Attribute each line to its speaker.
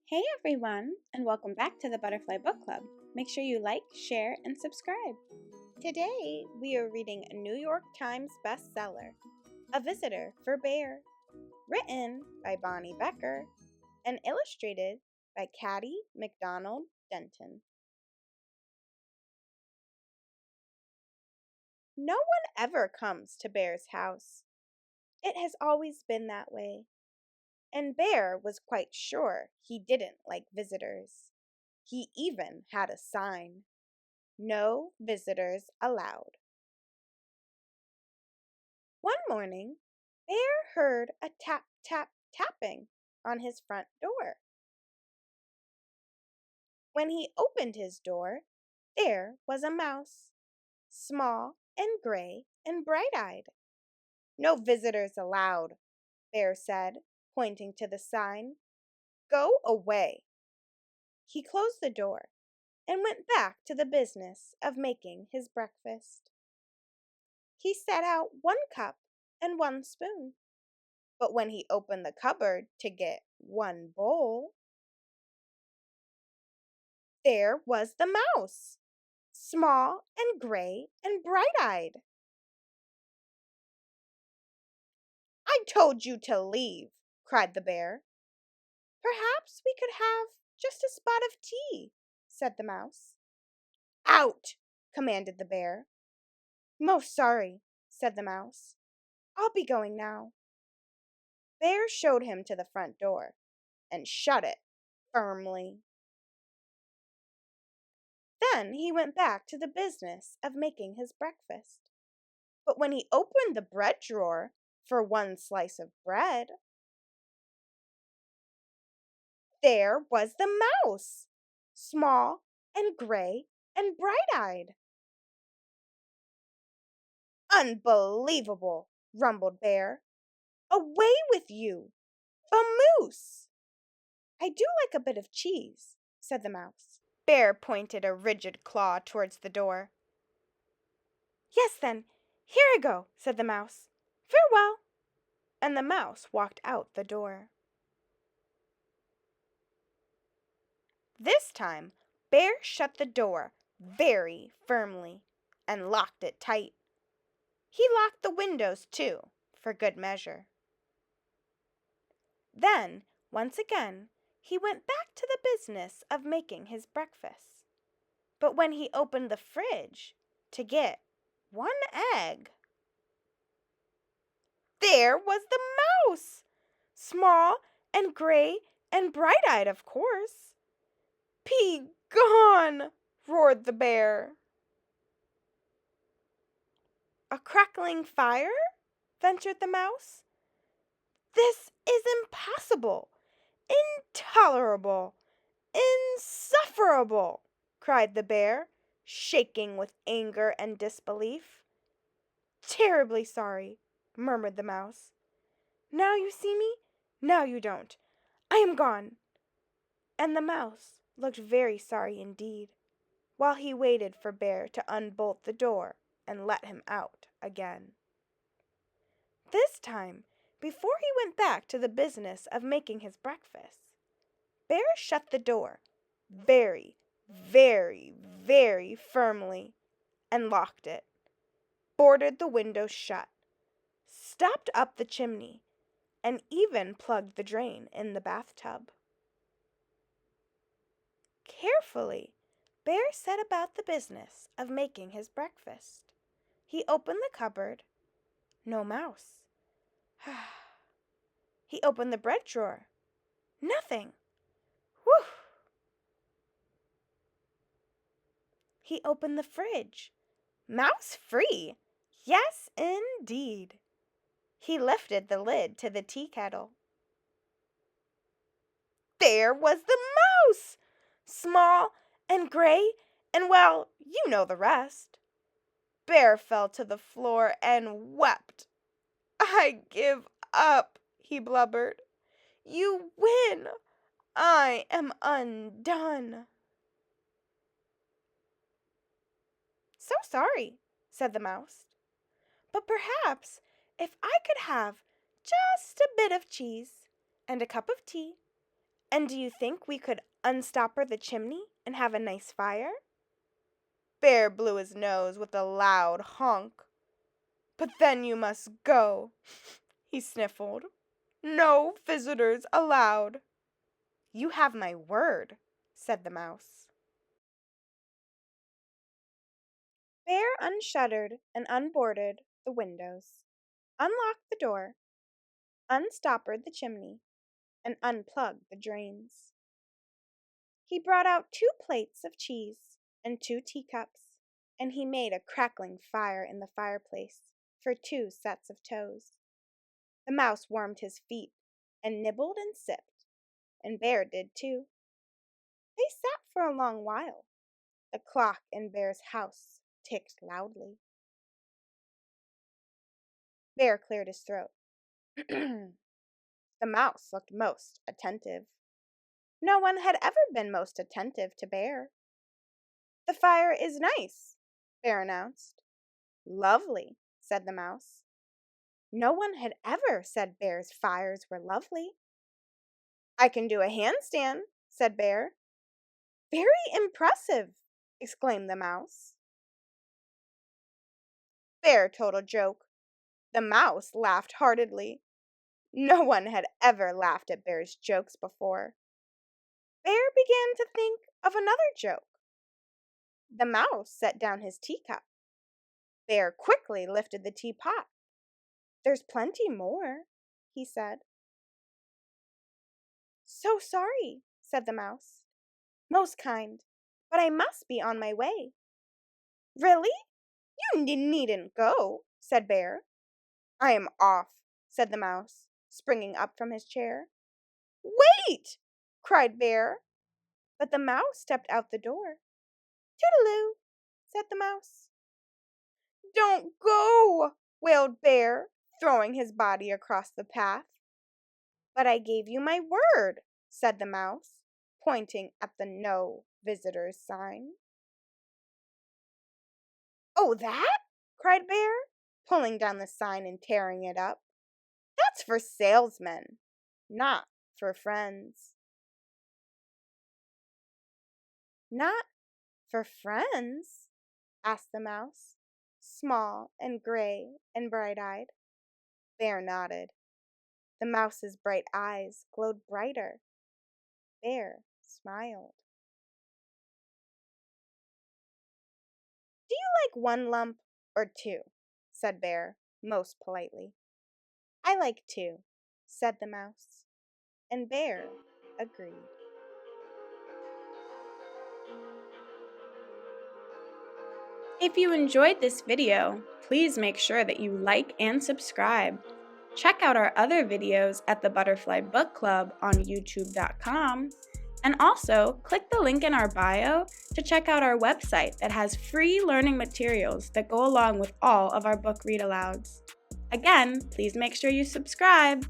Speaker 1: Hey everyone, and welcome back to the Butterfly Book Club. Make sure you like, share, and subscribe. Today we are reading a New York Times bestseller, A Visitor for Bear, written by Bonny Becker and illustrated by Caddy McDonald Denton. No one ever comes to Bear's house. It has always been that way, and Bear was quite sure he didn't like visitors. He even had a sign. No visitors allowed. One morning, Bear heard a tap, tap, tapping on his front door. When he opened his door, there was a mouse, small and gray and bright-eyed. No visitors allowed, Bear said, pointing to the sign. Go away. He closed the door and went back to the business of making his breakfast. He set out 1 cup and 1 spoon. But when he opened the cupboard to get 1 bowl, there was the mouse, small and gray and bright-eyed. I told you to leave, cried the bear. Perhaps we could have just a spot of tea, said the mouse. Out, commanded the bear. Most sorry, said the mouse. I'll be going now. Bear showed him to the front door and shut it firmly. Then he went back to the business of making his breakfast. But when he opened the bread drawer for 1 slice of bread, there was the mouse, small and gray and bright-eyed. Unbelievable, rumbled Bear. Away with you, vamoose! I do like a bit of cheese, said the mouse. Bear pointed a rigid claw towards the door. Yes, then, here I go, said the mouse. Farewell. And the mouse walked out the door. This time, Bear shut the door very firmly and locked it tight. He locked the windows, too, for good measure. Then, once again, he went back to the business of making his breakfast. But when he opened the fridge to get 1 egg, there was the mouse, small and gray and bright-eyed, of course. Be gone, roared the bear. A crackling fire? Ventured the mouse. This is impossible, intolerable, insufferable, cried the bear, shaking with anger and disbelief. Terribly sorry, murmured the mouse. Now you see me, now you don't. I am gone. And the mouse looked very sorry indeed, while he waited for Bear to unbolt the door and let him out again. This time, before he went back to the business of making his breakfast, Bear shut the door very, very, very firmly and locked it, boarded the windows shut, stopped up the chimney, and even plugged the drain in the bathtub. Carefully, Bear set about the business of making his breakfast. He opened the cupboard. No mouse. He opened the bread drawer. Nothing. Whew! He opened the fridge. Mouse free! Yes, indeed. He lifted the lid to the tea kettle. There was the mouse! Small and gray, and well, you know the rest. Bear fell to the floor and wept. I give up, he blubbered. You win. I am undone. So sorry, said the mouse. But perhaps if I could have just a bit of cheese and a cup of tea And do you think we could unstopper the chimney and have a nice fire? Bear blew his nose with a loud honk. But then you must go, he sniffled. No visitors allowed. You have my word, said the mouse. Bear unshuttered and unboarded the windows, unlocked the door, unstoppered the chimney, and unplugged the drains. He brought out 2 plates of cheese and 2 teacups, and he made a crackling fire in the fireplace for 2 sets of toes. The mouse warmed his feet and nibbled and sipped, and Bear did too. They sat for a long while. The clock in Bear's house ticked loudly. Bear cleared his throat. The mouse looked most attentive. No one had ever been most attentive to Bear. The fire is nice, Bear announced. Lovely, said the mouse. No one had ever said Bear's fires were lovely. I can do a handstand, said Bear. Very impressive, exclaimed the mouse. Bear told a joke. The mouse laughed heartily. No one had ever laughed at Bear's jokes before. Bear began to think of another joke. The mouse set down his teacup. Bear quickly lifted the teapot. There's plenty more, he said. So sorry, said the mouse. Most kind, but I must be on my way. Really? You needn't go, said Bear. I am off, said the mouse, springing up from his chair. Wait, cried Bear. But the mouse stepped out the door. Toodaloo, said the mouse. Don't go, wailed Bear, throwing his body across the path. But I gave you my word, said the mouse, pointing at the no visitors sign. Oh, that? Cried Bear, pulling down the sign and tearing it up. That's for salesmen, not for friends. Not for friends? Asked the mouse, small and gray and bright-eyed. Bear nodded. The mouse's bright eyes glowed brighter. Bear smiled. Do you like 1 lump or 2? Said Bear, most politely. I like 2, said the mouse, and Bear agreed. If you enjoyed this video, please make sure that you like and subscribe. Check out our other videos at the Butterfly Book Club on youtube.com, and also click the link in our bio to check out our website that has free learning materials that go along with all of our book read-alouds. Again, please make sure you subscribe.